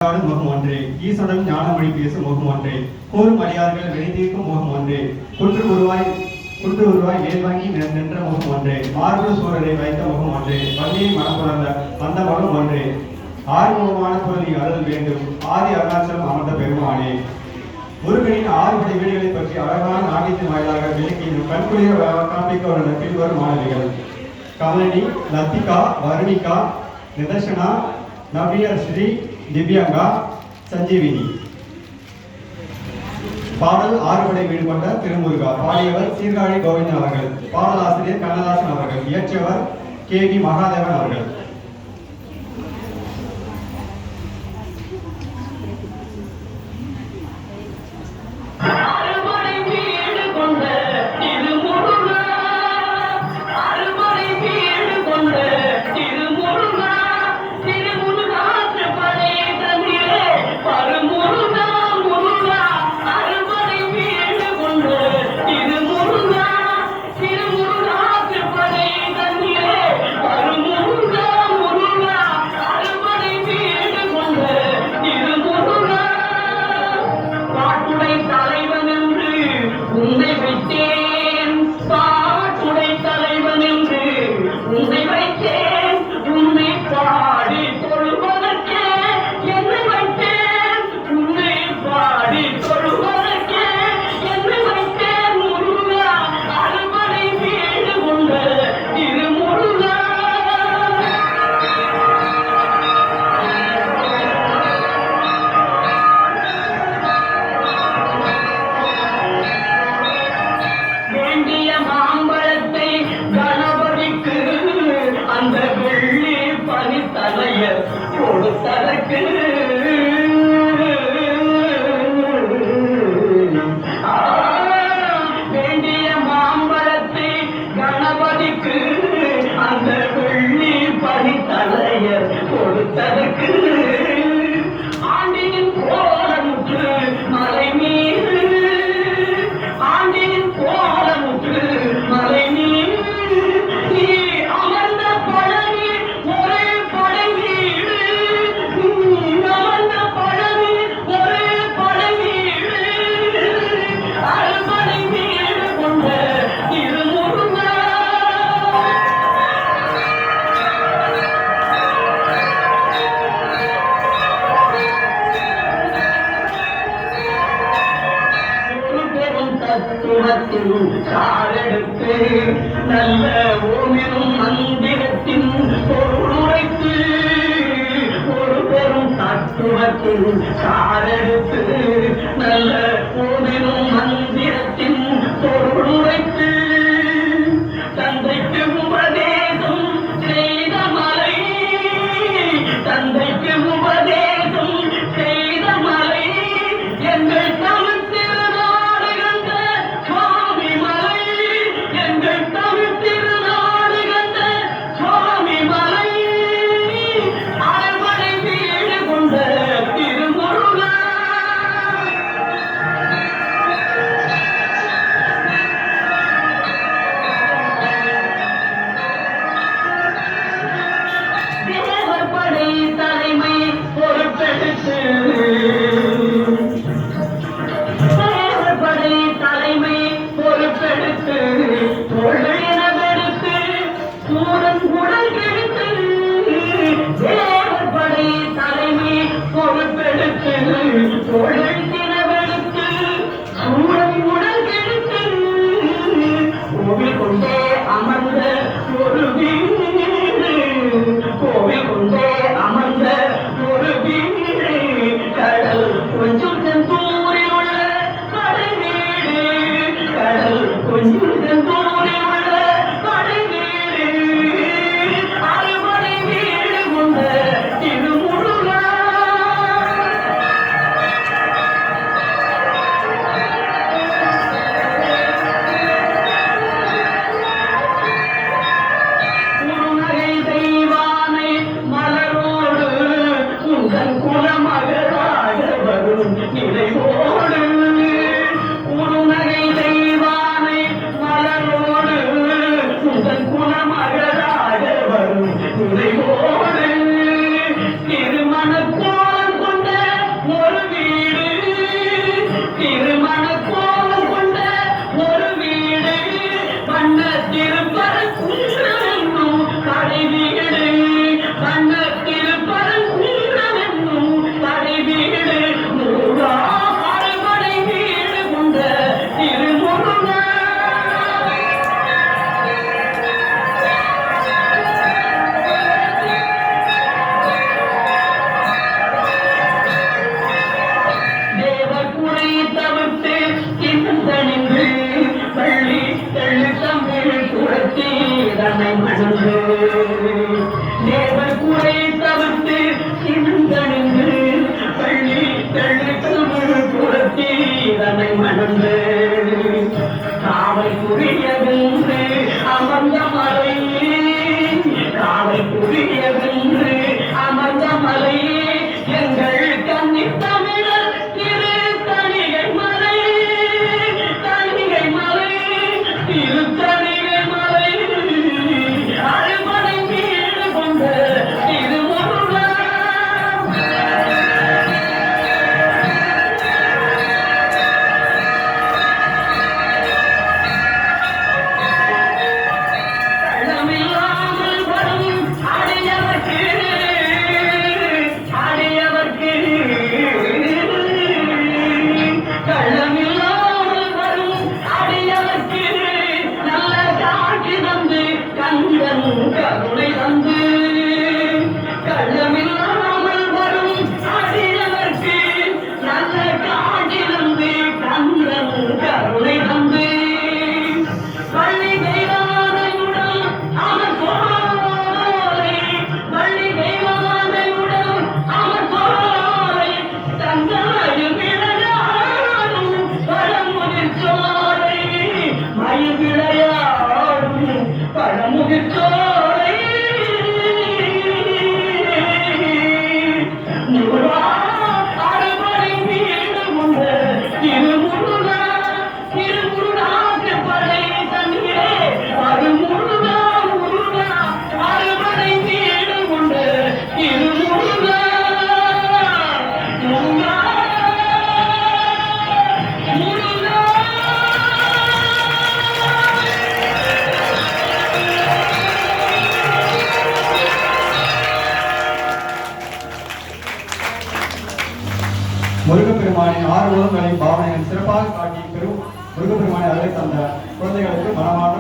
முகம் ஒன்றே, ஈசனுடன் ஞானமொழி பேசும் முகம் ஒன்றே, கூறும் அடியார்கள் வினைதீர்க்கும் முகம் ஒன்றே, குன்று உருவாய் மேல் வாங்கி நின்ற முகம் ஒன்றே, மார்பு சூழலை வைத்த முகம் ஒன்றே, வள்ளியை மனப்புறந்த அந்த முகம் ஒன்றே, ஆறுமுகமான பொருளை அருள் வேண்டும் ஆதி அருணாச்சலம் அமர்ந்த பெருமானே. முருகனின் 6 படை வீடுகளை பற்றி அழகான நாட்டியத்தின் வாயிலாக விளக்கியும் கண்குளிர காண்பிக்க உள்ள பின்வரும் மாணவிகள்: கமலினி, லத்திகா, வருணிகா, நிதர்ஷனா, நவ்யஸ்ரீ, திவ்யங்கா, சஞ்சீவினி. பாடல் 6 படை வீடு கொண்ட திருமுருகா. பாடியவர் சீர்காழி கோவிந்தன் அவர்கள். பாடலாசிரியர் கண்ணதாசன் அவர்கள். இயற்றியவர் KV மகாதேவன் அவர்கள். நல்ல ஓமெனும் மந்திரத்தின் பொருளுரைத்து ஒரு பெரும் தத்துவத்தின் சாரெடுத்து நல்ல ஓமெனும் மந்திரத்தின் பொருளுரைத்து தந்தைக்கு உபதேசம் செய்த மலை தந்தைக்கு உபதேசம் செய்த மலை எங்கள் தமிழ் தனித்தமிழர் திரு தணிகை மலை தணிகை மலை திரு தணிகை மலை அறுபடை வீடு கொண்ட திருமுருகா கள்ளமில்லாமல் வரும் அடியவர்க்கு கள்ளமில்லாமல் வரும் அடியவர்க்கு நல்ல காட்சி தந்து கந்தன் கருணை தந்து கள்ளமில்லாமல் வரும் அடியவர்க்கு நல்ல காட்சி தந்து கந்தன் கருணை தந்து பள்ளி தெய்வானையுடன் அவர் சோலை பள்ளி தெய்வானையுடன் அவர் சோலை தங்காயும் விளையாடும் பழமுதிர் சோலை மயில் விளையாடும் பழமுதிர் சோலை முருகா அறுபடை வீடு கொண்ட திருமுருகா திருமுருகாக்கு படை தந்தே அருமுருகா முருகா அறுபடை வீடு கொண்ட திருமுருகா முருகா முருகா முருகப்பெருமானின் ஆறு உலகங்களையும் பாவனைகள் சிறப்பாக காட்டி பெரும் முருகப்பெருமானை அழைத்த அந்த குழந்தைகளுக்கு மனமான